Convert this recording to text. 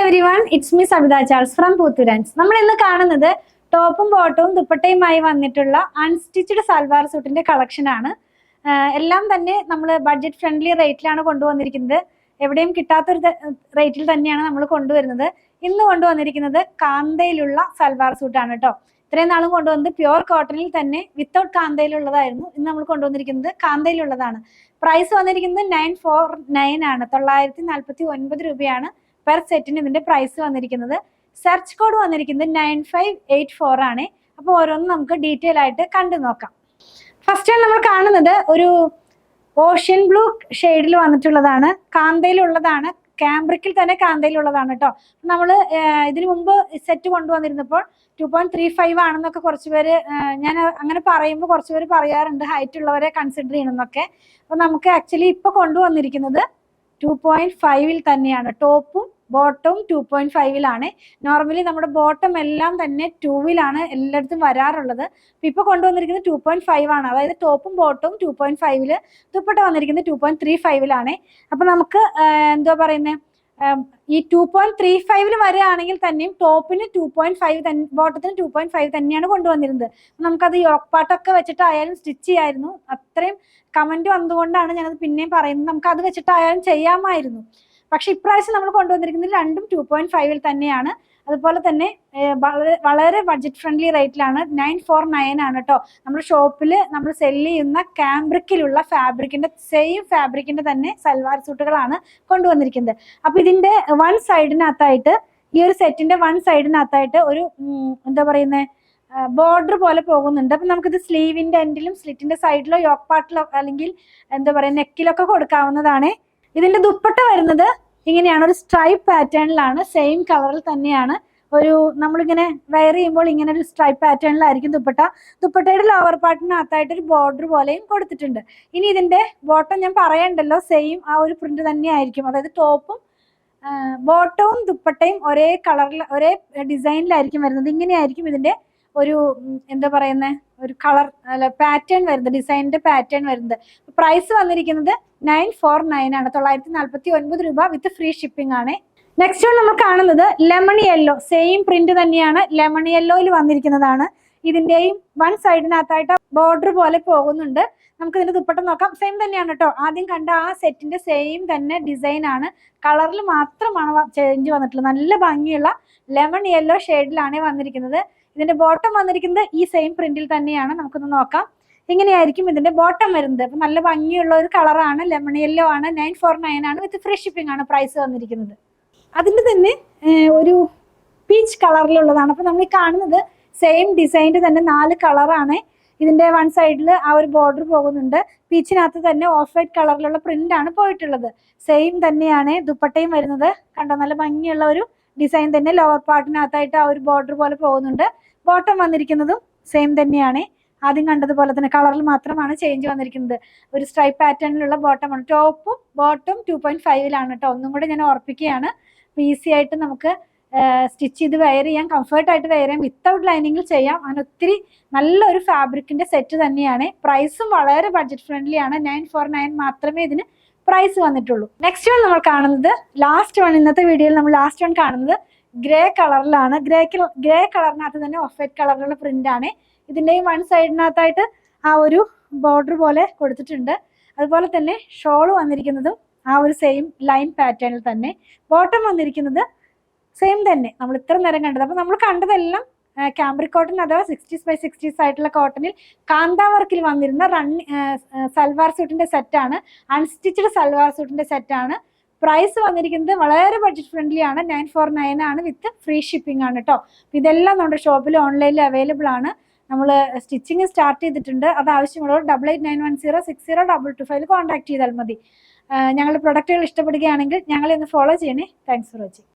Everyone, it's me Savitha Charles from പൂത്തുരാൻസ്. നമ്മൾ ഇന്ന് കാണുന്നത് ടോപ്പും ബോട്ടവും ദുപ്പട്ടയുമായി വന്നിട്ടുള്ള അൺസ്റ്റിച്ചഡ് സൽവാർ സൂട്ടിന്റെ കളക്ഷൻ ആണ്. എല്ലാം തന്നെ നമ്മൾ ബഡ്ജറ്റ് ഫ്രണ്ട്ലി റേറ്റിലാണ് കൊണ്ടുവന്നിരിക്കുന്നത്. എവിടെയും കിട്ടാത്തൊരു റേറ്റിൽ തന്നെയാണ് നമ്മൾ കൊണ്ടുവരുന്നത്. ഇന്ന് കൊണ്ടുവന്നിരിക്കുന്നത് കാന്തയിലുള്ള സൽവാർ സൂട്ടാണ് കേട്ടോ. ഇത്രയും നാളും കൊണ്ടുവന്നത് പ്യുവർ കോട്ടണിൽ തന്നെ വിത്തൗട്ട് കാന്തയിലുള്ളതായിരുന്നു. ഇന്ന് നമ്മൾ കൊണ്ടുവന്നിരിക്കുന്നത് കാന്തയിലുള്ളതാണ്. പ്രൈസ് വന്നിരിക്കുന്നത് 949 ആണ്. 949 രൂപയാണ് പെർ സെറ്റിന് ഇതിന്റെ പ്രൈസ് വന്നിരിക്കുന്നത്. സെർച്ച് കോഡ് വന്നിരിക്കുന്നത് 9584 ആണ്. അപ്പോൾ ഓരോന്നും നമുക്ക് ഡീറ്റെയിൽ ആയിട്ട് കണ്ടു നോക്കാം. ഫസ്റ്റ് നമ്മൾ കാണുന്നത് ഒരു ഓഷ്യൻ ബ്ലൂ ഷെയ്ഡിൽ വന്നിട്ടുള്ളതാണ്. കാന്തയിലുള്ളതാണ്. കാംബ്രിക്കിൽ തന്നെ കാന്തയിലുള്ളതാണ് കേട്ടോ. നമ്മൾ ഇതിനു മുമ്പ് സെറ്റ് കൊണ്ടുവന്നിരുന്നപ്പോൾ 2.35 ആണെന്നൊക്കെ കുറച്ച് പേര് ഞാൻ അങ്ങനെ പറയുമ്പോൾ കുറച്ച് പേര് പറയാറുണ്ട് ഹൈറ്റ് ഉള്ളവരെ കൺസിഡർ ചെയ്യണമെന്നൊക്കെ. അപ്പൊ നമുക്ക് ആക്ച്വലി ഇപ്പൊ കൊണ്ടുവന്നിരിക്കുന്നത് 2.5 തന്നെയാണ്. ടോപ്പും ബോട്ടവും 2.5 നോർമലി നമ്മുടെ ബോട്ടം എല്ലാം തന്നെ 2 എല്ലായിടത്തും വരാറുള്ളത്. ഇപ്പൊ കൊണ്ടുവന്നിരിക്കുന്നത് 2.5 ആണ്. അതായത് ടോപ്പും ബോട്ടവും 2.5, ദുപ്പട്ട വന്നിരിക്കുന്നത് 2.35 അപ്പൊ നമുക്ക് എന്താ പറയുന്നത്, ഈ 2.35 വരെയാണെങ്കിൽ തന്നെയും ടോപ്പിന് 2.5 ബോട്ടത്തിന് 2.5 തന്നെയാണ് കൊണ്ടുവന്നിരുന്നത്. നമുക്കത് യോക്ക് പാട്ടൊക്കെ വെച്ചിട്ടായാലും സ്റ്റിച്ച് ചെയ്യായിരുന്നു. അത്രയും കമന്റ് വന്നുകൊണ്ടാണ് ഞാനത് പിന്നെയും പറയുന്നത്. നമുക്ക് അത് വെച്ചിട്ടായാലും ചെയ്യാമായിരുന്നു. പക്ഷെ ഇപ്രാവശ്യം നമ്മൾ കൊണ്ടുവന്നിരിക്കുന്നത് രണ്ടും 2.5 തന്നെയാണ്. അതുപോലെ തന്നെ വളരെ ബഡ്ജറ്റ് ഫ്രണ്ട്ലി റേറ്റിലാണ്. 949 ആണ് കേട്ടോ. നമ്മുടെ ഷോപ്പിൽ നമ്മൾ സെല് ചെയ്യുന്ന കാംബ്രിക്കിലുള്ള ഫാബ്രിക്കിന്റെ സെയിം ഫാബ്രിക്കിന്റെ തന്നെ സൽവാർ സൂട്ടുകളാണ് കൊണ്ടുവന്നിരിക്കുന്നത്. അപ്പൊ ഇതിന്റെ വൺ സൈഡിനകത്തായിട്ട്, ഈ ഒരു സെറ്റിന്റെ വൺ സൈഡിനകത്തായിട്ട് ഒരു എന്താ പറയുന്നത്, ബോർഡർ പോലെ പോകുന്നുണ്ട്. അപ്പൊ നമുക്കിത് സ്ലീവിന്റെ എൻഡിലും സ്ലിറ്റിന്റെ സൈഡിലോ യോക്ക് പാർട്ടിലോ അല്ലെങ്കിൽ എന്താ പറയുക നെക്കിലൊക്കെ കൊടുക്കാവുന്നതാണ്. ഇതിന്റെ ദുപ്പട്ട വരുന്നത് ഇങ്ങനെയാണ്, ഒരു സ്ട്രൈപ്പ് പാറ്റേണിലാണ്. സെയിം കളറിൽ തന്നെയാണ്. ഒരു നമ്മളിങ്ങനെ വെയർ ചെയ്യുമ്പോൾ ഇങ്ങനെ ഒരു സ്ട്രൈപ്പ് പാറ്റേണിലായിരിക്കും ദുപ്പട്ട. ദുപ്പട്ടയുടെ ലോവർ പാർട്ടിനകത്തായിട്ട് ഒരു ബോർഡർ പോലെയും കൊടുത്തിട്ടുണ്ട്. ഇനി ഇതിന്റെ ബോട്ടം ഞാൻ പറയണ്ടല്ലോ, സെയിം ആ ഒരു പ്രിന്റ് തന്നെ ആയിരിക്കും. അതായത് ടോപ്പും ബോട്ടവും ദുപ്പട്ടയും ഒരേ കളറിൽ ഒരേ ഡിസൈനിലായിരിക്കും വരുന്നത്. ഇങ്ങനെയായിരിക്കും ഇതിന്റെ ഒരു എന്താ പറയുന്നത്, ഒരു കളർ അല്ല പാറ്റേൺ വരുന്നത്, ഡിസൈനിന്റെ പാറ്റേൺ വരുന്നത്. പ്രൈസ് വന്നിരിക്കുന്നത് 949 ആണ്. 949 രൂപ വിത്ത് ഫ്രീ ഷിപ്പിംഗ് ആണ്. നെക്സ്റ്റ് വൺ നമ്മൾ കാണുന്നത് ലെമൺ യെല്ലോ, സെയിം പ്രിന്റ് തന്നെയാണ്. ലെമൺ യെല്ലോയിൽ വന്നിരിക്കുന്നതാണ്. ഇതിന്റെയും വൺ സൈഡിനകത്തായിട്ട് ബോർഡർ പോലെ പോകുന്നുണ്ട്. നമുക്ക് ഇതിന്റെ ദുപ്പട്ട നോക്കാം. സെയിം തന്നെയാണ് കേട്ടോ. ആദ്യം കണ്ട ആ സെറ്റിന്റെ സെയിം തന്നെ ഡിസൈൻ ആണ്. കളറിൽ മാത്രമാണ് ചേഞ്ച് വന്നിട്ടുള്ളത്. നല്ല ഭംഗിയുള്ള ലെമൺ യെല്ലോ ഷെയ്ഡിലാണ് വന്നിരിക്കുന്നത്. ഇതിന്റെ ബോട്ടം വന്നിരിക്കുന്നത് ഈ സെയിം പ്രിന്റിൽ തന്നെയാണ്. നമുക്കൊന്ന് നോക്കാം. ഇങ്ങനെയായിരിക്കും ഇതിന്റെ ബോട്ടം വരുന്നത്. അപ്പൊ നല്ല ഭംഗിയുള്ള ഒരു കളറാണ്. ലെമൺ യെല്ലോ ആണ്. 949 ആണ്. വിത്ത് ഫ്രീ ഷിപ്പിംഗ് ആണ് പ്രൈസ് വന്നിരിക്കുന്നത്. അതിന്റെ തന്നെ ഒരു പീച്ച് കളറിലുള്ളതാണ്. അപ്പൊ നമ്മൾ ഈ കാണുന്നത് സെയിം ഡിസൈനിന്റെ തന്നെ 4 കളറാണ്. ഇതിന്റെ വൺ സൈഡിൽ ആ ഒരു ബോർഡർ പോകുന്നുണ്ട്. പീച്ചിനകത്ത് തന്നെ ഓഫ് വൈറ്റ് കളറിലുള്ള പ്രിന്റ് ആണ് പോയിട്ടുള്ളത്. സെയിം തന്നെയാണ് ദുപ്പട്ടയും വരുന്നത്. കണ്ടോ, നല്ല ഭംഗിയുള്ള ഒരു ഡിസൈൻ തന്നെ. ലോവർ പാർട്ടിനകത്തായിട്ട് ആ ഒരു ബോർഡർ പോലെ പോകുന്നുണ്ട്. ബോട്ടം വന്നിരിക്കുന്നതും സെയിം തന്നെയാണ്. ആദ്യം കണ്ടതുപോലെ തന്നെ കളറിൽ മാത്രമാണ് ചേഞ്ച് വന്നിരിക്കുന്നത്. ഒരു സ്ട്രൈപ്പ് പാറ്റേണിലുള്ള ബോട്ടമാണ്. ടോപ്പും ബോട്ടും 2.5 കേട്ടോ. ഒന്നും കൂടെ ഞാൻ ഓർപ്പിക്കുകയാണ്. ഈസി ആയിട്ട് നമുക്ക് സ്റ്റിച്ച് ചെയ്ത് വെയർ ചെയ്യാം, കംഫർട്ടായിട്ട് വെയർ ചെയ്യാം, വിത്തൗട്ട് ലൈനിങ്ങിൽ ചെയ്യാം. അങ്ങനെ ഒത്തിരി നല്ലൊരു ഫാബ്രിക്കിന്റെ സെറ്റ് തന്നെയാണ്. പ്രൈസും വളരെ ബഡ്ജറ്റ് ഫ്രണ്ട്ലി ആണ്. 949 മാത്രമേ ഇതിന് പ്രൈസ് വന്നിട്ടുള്ളൂ. നെക്സ്റ്റ് വൺ നമ്മൾ കാണുന്നത് ലാസ്റ്റ് വൺ. ഇന്നത്തെ വീഡിയോയിൽ നമ്മൾ ലാസ്റ്റ് വൺ കാണുന്നത് ഗ്രേ കളറിലാണ്. ഗ്രേ കളറിനകത്ത് തന്നെ ഓഫ് വൈറ്റ് കളറിലുള്ള പ്രിന്റ് ആണ്. ഇതിന്റെയും വൺ സൈഡിനകത്തായിട്ട് ആ ഒരു ബോർഡർ പോലെ കൊടുത്തിട്ടുണ്ട്. അതുപോലെ തന്നെ ഷോൾ വന്നിരിക്കുന്നതും ആ ഒരു സെയിം ലൈൻ പാറ്റേണിൽ തന്നെ. ബോട്ടം വന്നിരിക്കുന്നത് സെയിം തന്നെ നമ്മൾ ഇത്ര നേരം കണ്ടത്. അപ്പൊ നമ്മൾ കണ്ടതെല്ലാം കാംബ്രിക് കോട്ടൺ അഥവാ 60s by 60s ആയിട്ടുള്ള കോട്ടണിൽ കാന്ത വർക്കിൽ വന്നിരുന്ന സൽവാർ സൂട്ടിന്റെ സെറ്റാണ്. അൺസ്റ്റിച്ചഡ് സൽവാർ സൂട്ടിന്റെ സെറ്റാണ്. പ്രൈസ് വന്നിരിക്കുന്നത് വളരെ ബഡ്ജറ്റ് ഫ്രണ്ട്ലി ആണ്. 949 ആണ്. വിത്ത് ഫ്രീ ഷിപ്പിംഗ് ആണ് കേട്ടോ. ഇതെല്ലാം നമ്മുടെ ഷോപ്പിൽ ഓൺലൈനിൽ അവൈലബിൾ ആണ്. നമ്മൾ സ്റ്റിച്ചിങ് സ്റ്റാർട്ട് ചെയ്തിട്ടുണ്ട്. അത് ആവശ്യമുള്ളവർ 8891060225 കോൺടാക്ട് ചെയ്താൽ മതി. ഞങ്ങളുടെ പ്രൊഡക്റ്റുകൾ ഇഷ്ടപ്പെടുകയാണെങ്കിൽ ഞങ്ങളെ ഒന്ന് ഫോളോ ചെയ്യണേ. Thanks for watching.